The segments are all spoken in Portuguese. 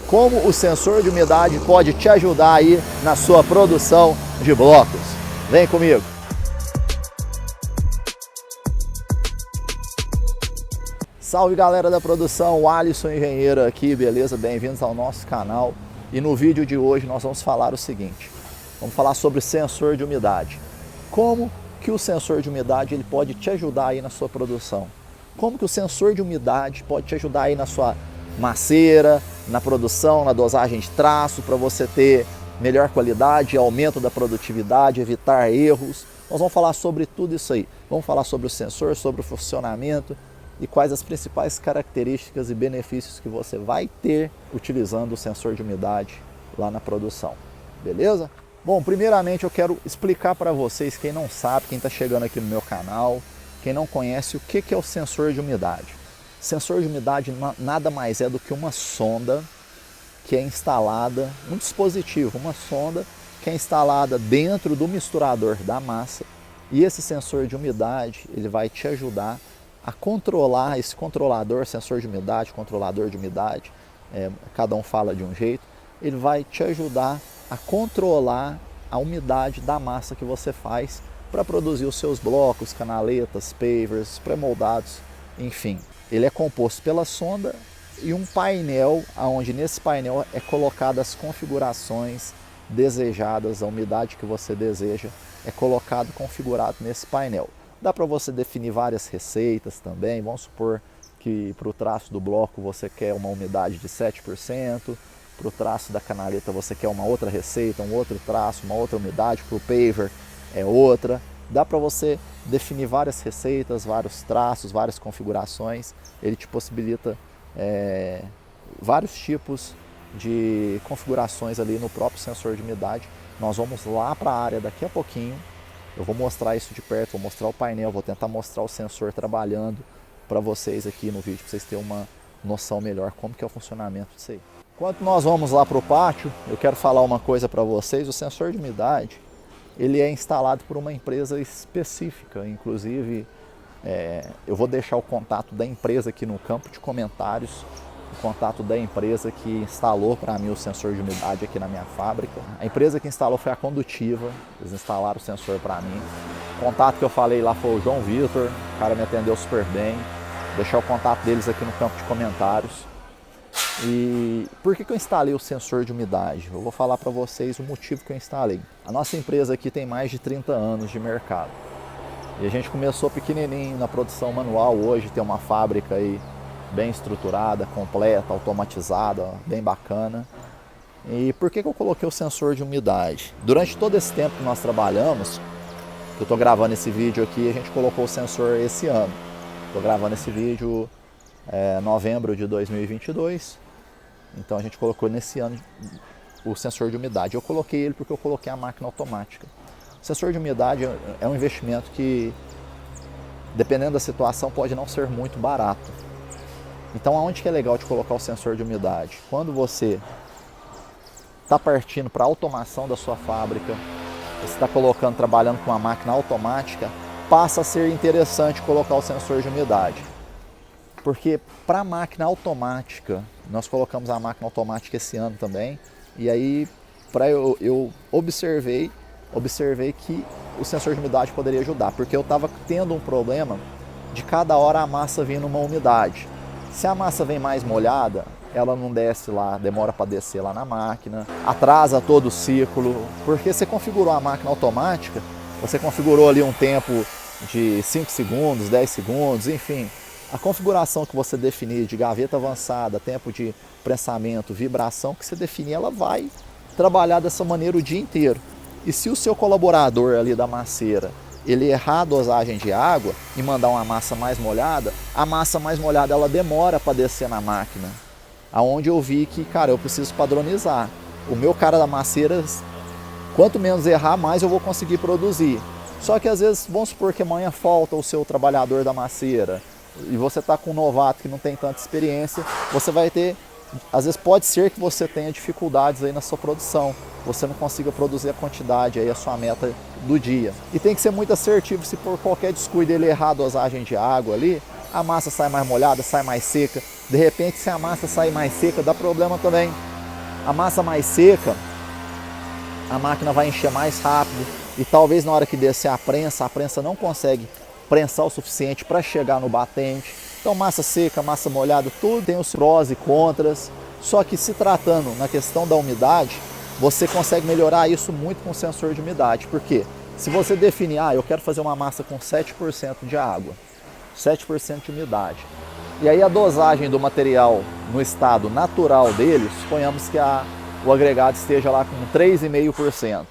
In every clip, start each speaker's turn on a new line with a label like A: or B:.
A: como o sensor de umidade pode te ajudar aí na sua produção de blocos. Vem comigo! Salve galera da produção, o Alisson Engenheiro aqui, beleza? Bem-vindos ao nosso canal. E no vídeo de hoje nós vamos falar o seguinte, vamos falar sobre sensor de umidade. Como que o sensor de umidade ele pode te ajudar aí na sua produção? Como que o sensor de umidade pode te ajudar aí na sua maceira, na produção, na dosagem de traço, para você ter melhor qualidade, aumento da produtividade, evitar erros. Nós vamos falar sobre tudo isso aí. Vamos falar sobre o sensor, sobre o funcionamento e quais as principais características e benefícios que você vai ter utilizando o sensor de umidade lá na produção. Beleza? Bom, primeiramente eu quero explicar para vocês, quem não sabe, quem está chegando aqui no meu canal, quem não conhece, o que é o sensor de umidade. Sensor de umidade nada mais é do que uma sonda que é instalada, um dispositivo, uma sonda que é instalada dentro do misturador da massa, e esse sensor de umidade ele vai te ajudar a controlar esse controlador, sensor de umidade, controlador de umidade, cada um fala de um jeito, ele vai te ajudar a controlar a umidade da massa que você faz para produzir os seus blocos, canaletas, pavers, pré-moldados, enfim. Ele é composto pela sonda e um painel, onde nesse painel é colocado as configurações desejadas, a umidade que você deseja é colocado, configurado nesse painel. Dá para você definir várias receitas também, vamos supor que para o traço do bloco você quer uma umidade de 7%, para o traço da canaleta você quer uma outra receita, um outro traço, uma outra umidade, para o paver é outra. Dá para você definir várias receitas, vários traços, várias configurações. Ele te possibilita vários tipos de configurações ali no próprio sensor de umidade. Nós vamos lá para a área daqui a pouquinho. Eu vou mostrar isso de perto, vou mostrar o painel, vou tentar mostrar o sensor trabalhando para vocês aqui no vídeo, para vocês terem uma noção melhor como que é o funcionamento disso aí. Enquanto nós vamos lá para o pátio, eu quero falar uma coisa para vocês. O sensor de umidade ele é instalado por uma empresa específica, inclusive eu vou deixar o contato da empresa aqui no campo de comentários, o contato da empresa que instalou para mim o sensor de umidade aqui na minha fábrica. A empresa que instalou foi a Condutiva, eles instalaram o sensor para mim. O contato que eu falei lá foi o João Vitor, o cara me atendeu super bem. Vou deixar o contato deles aqui no campo de comentários. E por que eu instalei o sensor de umidade? Eu vou falar para vocês o motivo que eu instalei. A nossa empresa aqui tem mais de 30 anos de mercado. E a gente começou pequenininho na produção manual, hoje tem uma fábrica aí bem estruturada, completa, automatizada, bem bacana. E por que eu coloquei o sensor de umidade? Durante todo esse tempo que nós trabalhamos, eu estou gravando esse vídeo aqui, a gente colocou o sensor esse ano. Estou gravando esse vídeo em novembro de 2022. Então a gente colocou nesse ano o sensor de umidade. Eu coloquei ele porque eu coloquei a máquina automática. O sensor de umidade é um investimento que, dependendo da situação, pode não ser muito barato. Então aonde que é legal de colocar o sensor de umidade? Quando você está partindo para a automação da sua fábrica, você está trabalhando com uma máquina automática, passa a ser interessante colocar o sensor de umidade. Porque para a máquina automática, nós colocamos a máquina automática esse ano também, e aí eu observei que o sensor de umidade poderia ajudar, porque eu estava tendo um problema de cada hora a massa vir numa umidade. Se a massa vem mais molhada, ela não desce lá, demora para descer lá na máquina, atrasa todo o ciclo, porque você configurou a máquina automática, você configurou ali um tempo de 5 segundos, 10 segundos, enfim. A configuração que você definir de gaveta avançada, tempo de prensamento, vibração, que você definir, ela vai trabalhar dessa maneira o dia inteiro. E se o seu colaborador ali da maceira, ele errar a dosagem de água e mandar uma massa mais molhada, a massa mais molhada ela demora para descer na máquina. Aonde eu vi que, cara, eu preciso padronizar. O meu cara da maceira, quanto menos errar, mais eu vou conseguir produzir. Só que às vezes, vamos supor que amanhã falta o seu trabalhador da maceira, e você está com um novato que não tem tanta experiência, você vai ter, às vezes pode ser que você tenha dificuldades aí na sua produção, você não consiga produzir a quantidade, aí a sua meta do dia. E tem que ser muito assertivo, se por qualquer descuido ele errar a dosagem de água ali, a massa sai mais molhada, sai mais seca. De repente, se a massa sair mais seca, dá problema também. A massa mais seca, a máquina vai encher mais rápido e talvez na hora que descer a prensa não consegue prensar o suficiente para chegar no batente. Então massa seca, massa molhada, tudo tem os prós e contras. Só que se tratando na questão da umidade, você consegue melhorar isso muito com o sensor de umidade. Por quê? Se você definir, eu quero fazer uma massa com 7% de água, 7% de umidade. E aí a dosagem do material no estado natural dele, suponhamos que o agregado esteja lá com 3,5%.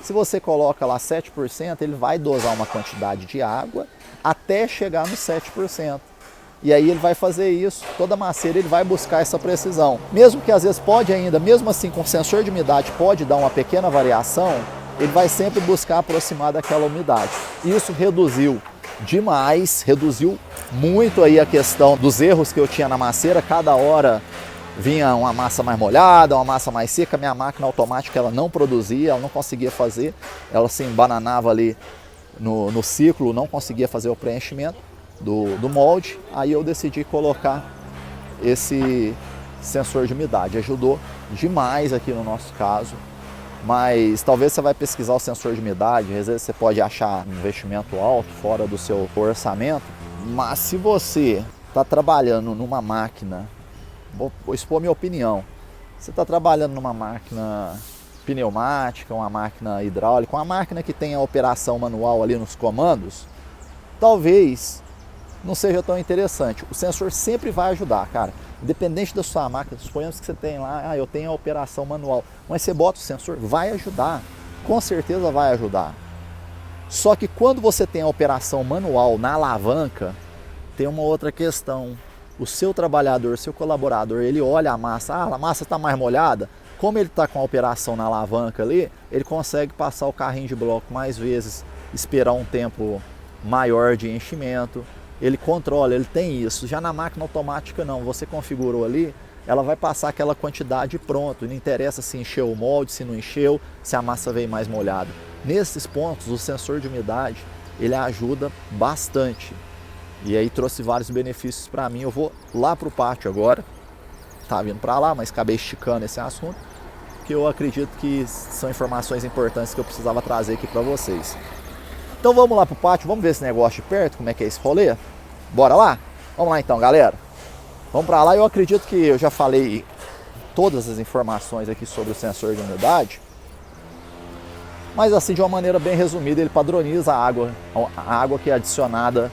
A: Se você coloca lá 7%, ele vai dosar uma quantidade de água até chegar no 7%. E aí ele vai fazer isso, toda macieira ele vai buscar essa precisão. Mesmo que às vezes pode ainda, mesmo assim com sensor de umidade pode dar uma pequena variação, ele vai sempre buscar aproximar daquela umidade. Isso reduziu demais, reduziu muito aí a questão dos erros que eu tinha na macieira. Cada hora vinha uma massa mais molhada, uma massa mais seca, minha máquina automática ela não produzia, ela não conseguia fazer, ela se embananava ali no ciclo, não conseguia fazer o preenchimento do molde. Aí eu decidi colocar esse sensor de umidade, ajudou demais aqui no nosso caso. Mas talvez você vai pesquisar o sensor de umidade, às vezes você pode achar um investimento alto, fora do seu orçamento, mas se você está trabalhando numa máquina, vou expor minha opinião, você está trabalhando numa máquina pneumática, uma máquina hidráulica, uma máquina que tem a operação manual ali nos comandos, talvez não seja tão interessante. O sensor sempre vai ajudar, cara. Independente da sua máquina, suponhamos que você tem lá, eu tenho a operação manual, mas você bota o sensor, vai ajudar, com certeza vai ajudar. Só que quando você tem a operação manual na alavanca, tem uma outra questão. O seu trabalhador, seu colaborador, ele olha a massa, a massa está mais molhada, como ele está com a operação na alavanca ali, ele consegue passar o carrinho de bloco mais vezes, esperar um tempo maior de enchimento. Ele controla, ele tem isso. Já na máquina automática não, você configurou ali, ela vai passar aquela quantidade pronto. Não interessa se encheu o molde, se não encheu, se a massa veio mais molhada. Nesses pontos, o sensor de umidade, ele ajuda bastante. E aí trouxe vários benefícios para mim. Eu vou lá para o pátio agora, tá vindo para lá, mas acabei esticando esse assunto, que eu acredito que são informações importantes que eu precisava trazer aqui para vocês. Então vamos lá pro pátio, vamos ver esse negócio de perto, como é que é esse rolê? Bora lá? Vamos lá então, galera. Vamos para lá. Eu acredito que eu já falei todas as informações aqui sobre o sensor de umidade, mas assim de uma maneira bem resumida, ele padroniza a água que é adicionada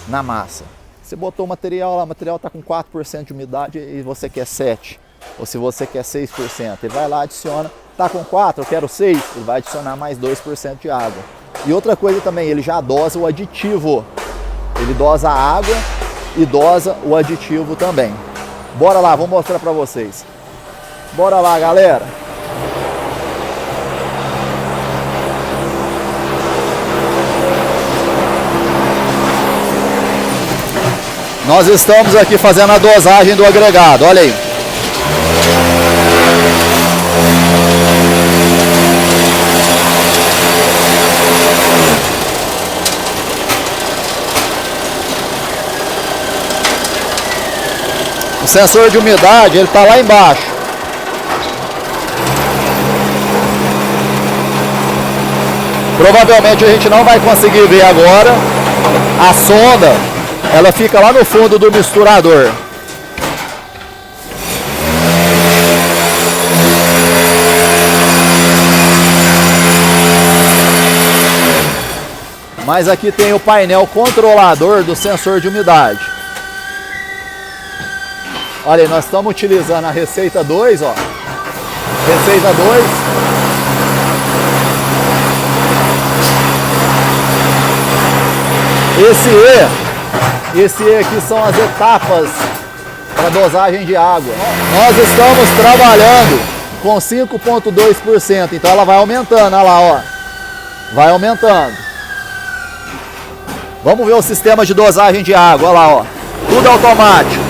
A: na massa. Você botou o material lá, o material está com 4% de umidade e você quer 7%, ou se você quer 6%, ele vai lá, adiciona, está com 4%, eu quero 6%, ele vai adicionar mais 2% de água. E outra coisa também, ele já dosa o aditivo. Ele dosa a água e dosa o aditivo também. Bora lá, vou mostrar para vocês. Bora lá, galera. Nós estamos aqui fazendo a dosagem do agregado, olha aí. O sensor de umidade, ele está lá embaixo. Provavelmente a gente não vai conseguir ver agora. A sonda, ela fica lá no fundo do misturador. Mas aqui tem o painel controlador do sensor de umidade. Olha aí, nós estamos utilizando a receita 2, ó. Receita 2. Esse E aqui são as etapas para dosagem de água. Nós estamos trabalhando com 5,2%, então ela vai aumentando, olha lá, ó. Vai aumentando. Vamos ver o sistema de dosagem de água, olha lá, ó. Tudo automático.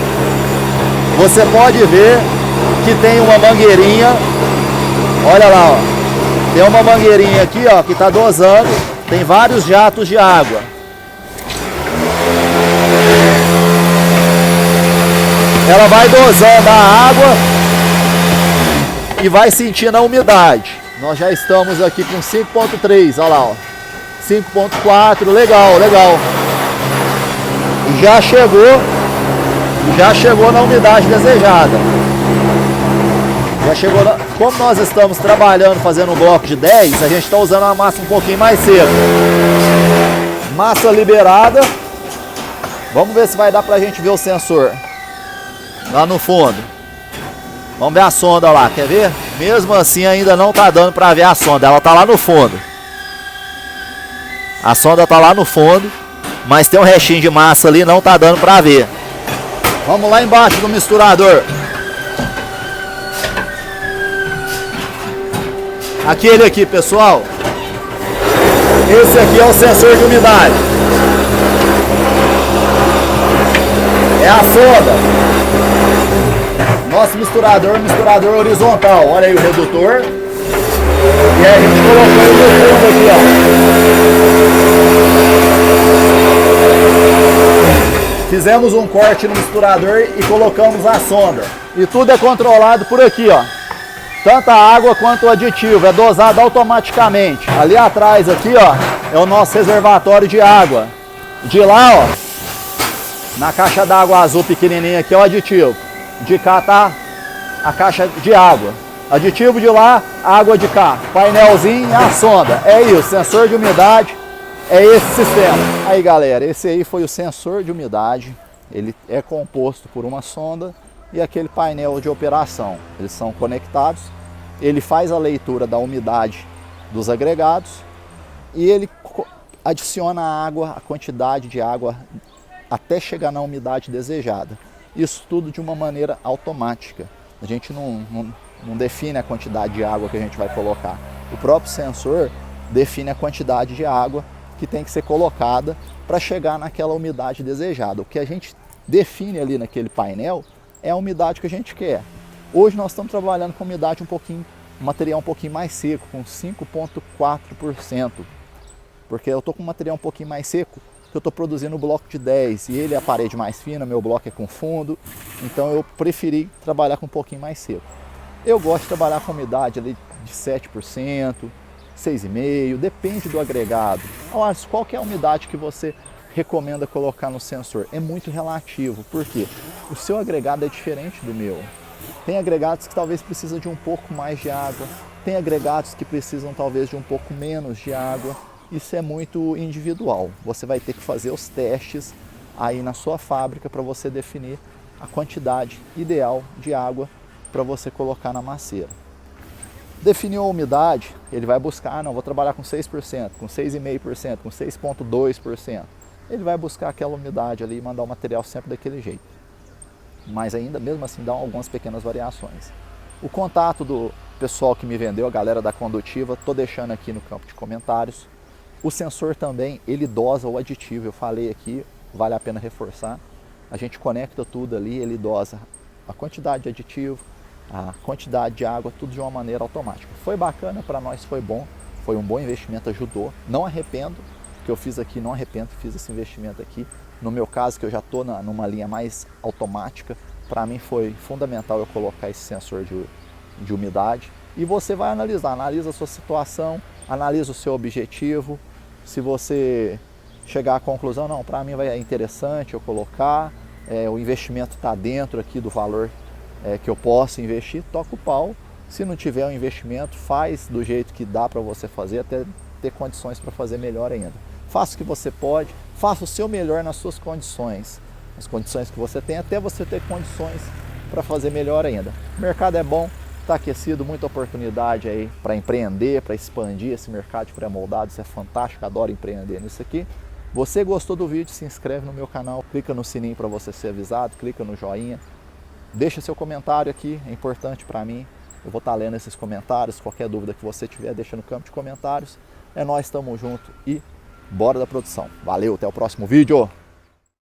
A: Você pode ver que tem uma mangueirinha, olha lá, ó. Tem uma mangueirinha aqui, ó, que está dosando, tem vários jatos de água. Ela vai dosando a água e vai sentindo a umidade. Nós já estamos aqui com 5.3, olha lá, ó. 5.4, legal, legal. Já chegou na umidade desejada. Como nós estamos trabalhando, fazendo um bloco de 10, a gente está usando uma massa um pouquinho mais seca. Massa liberada. Vamos ver se vai dar pra gente ver o sensor lá no fundo. Vamos ver a sonda lá, quer ver? Mesmo assim ainda não tá dando pra ver a sonda, ela tá lá no fundo. A sonda tá lá no fundo, mas tem um restinho de massa ali, não tá dando pra ver. Vamos lá embaixo do misturador. Aquele aqui, pessoal. Esse aqui é o sensor de umidade. É a sonda. Nosso misturador horizontal. Olha aí o redutor. E aí a gente colocou ele no fundo aqui, ó. Fizemos um corte no misturador e colocamos a sonda. E tudo é controlado por aqui, ó. Tanto a água quanto o aditivo, é dosado automaticamente. Ali atrás aqui, ó, é o nosso reservatório de água. De lá, ó, na caixa d'água azul pequenininha aqui é o aditivo. De cá tá a caixa de água. Aditivo de lá, água de cá. Painelzinho e a sonda. É isso, sensor de umidade, é esse sistema. Aí galera, esse aí foi o sensor de umidade. Ele é composto por uma sonda e aquele painel de operação. Eles são conectados, ele faz a leitura da umidade dos agregados e ele adiciona a água, a quantidade de água até chegar na umidade desejada. Isso tudo de uma maneira automática. A gente não define a quantidade de água que a gente vai colocar. O próprio sensor define a quantidade de água que tem que ser colocada para chegar naquela umidade desejada. O que a gente define ali naquele painel é a umidade que a gente quer. Hoje nós estamos trabalhando com umidade material um pouquinho mais seco, com 5,4%. Porque eu estou com um material um pouquinho mais seco, que eu estou produzindo um bloco de 10 e ele é a parede mais fina, meu bloco é com fundo, então eu preferi trabalhar com um pouquinho mais seco. Eu gosto de trabalhar com umidade ali de 7%, 6,5%, depende do agregado. Olha, qual que é a umidade que você recomenda colocar no sensor? É muito relativo, porque o seu agregado é diferente do meu. Tem agregados que talvez precisam de um pouco mais de água, tem agregados que precisam talvez de um pouco menos de água. Isso é muito individual. Você vai ter que fazer os testes aí na sua fábrica para você definir a quantidade ideal de água para você colocar na macieira. Definiu a umidade, ele vai buscar, não, vou trabalhar com 6%, com 6,5%, com 6,2%. Ele vai buscar aquela umidade ali e mandar o material sempre daquele jeito. Mas ainda, mesmo assim, dá algumas pequenas variações. O contato do pessoal que me vendeu, a galera da Condutiva, estou deixando aqui no campo de comentários. O sensor também, ele dosa o aditivo, eu falei aqui, vale a pena reforçar. A gente conecta tudo ali, ele dosa a quantidade de aditivo, a quantidade de água, tudo de uma maneira automática. Foi bacana, para nós foi bom, foi um bom investimento, ajudou. Não arrependo, que eu fiz aqui, não arrependo que fiz esse investimento aqui. No meu caso, que eu já estou numa linha mais automática, para mim foi fundamental eu colocar esse sensor de umidade. E você vai analisar, analisa a sua situação, analisa o seu objetivo. Se você chegar à conclusão, não, para mim é interessante eu colocar, o investimento está dentro aqui do valor que eu posso investir, toca o pau. Se não tiver um investimento, faz do jeito que dá para você fazer, até ter condições para fazer melhor ainda. Faça o que você pode, faça o seu melhor nas suas condições, as condições que você tem, até você ter condições para fazer melhor ainda. O mercado é bom, está aquecido, muita oportunidade aí para empreender, para expandir esse mercado de pré-moldado, isso é fantástico, adoro empreender nisso aqui. Você gostou do vídeo, se inscreve no meu canal, clica no sininho para você ser avisado, clica no joinha, deixa seu comentário aqui, é importante para mim, eu vou estar lendo esses comentários, qualquer dúvida que você tiver, deixa no campo de comentários. É nóis, tamo junto e bora da produção. Valeu, até o próximo vídeo!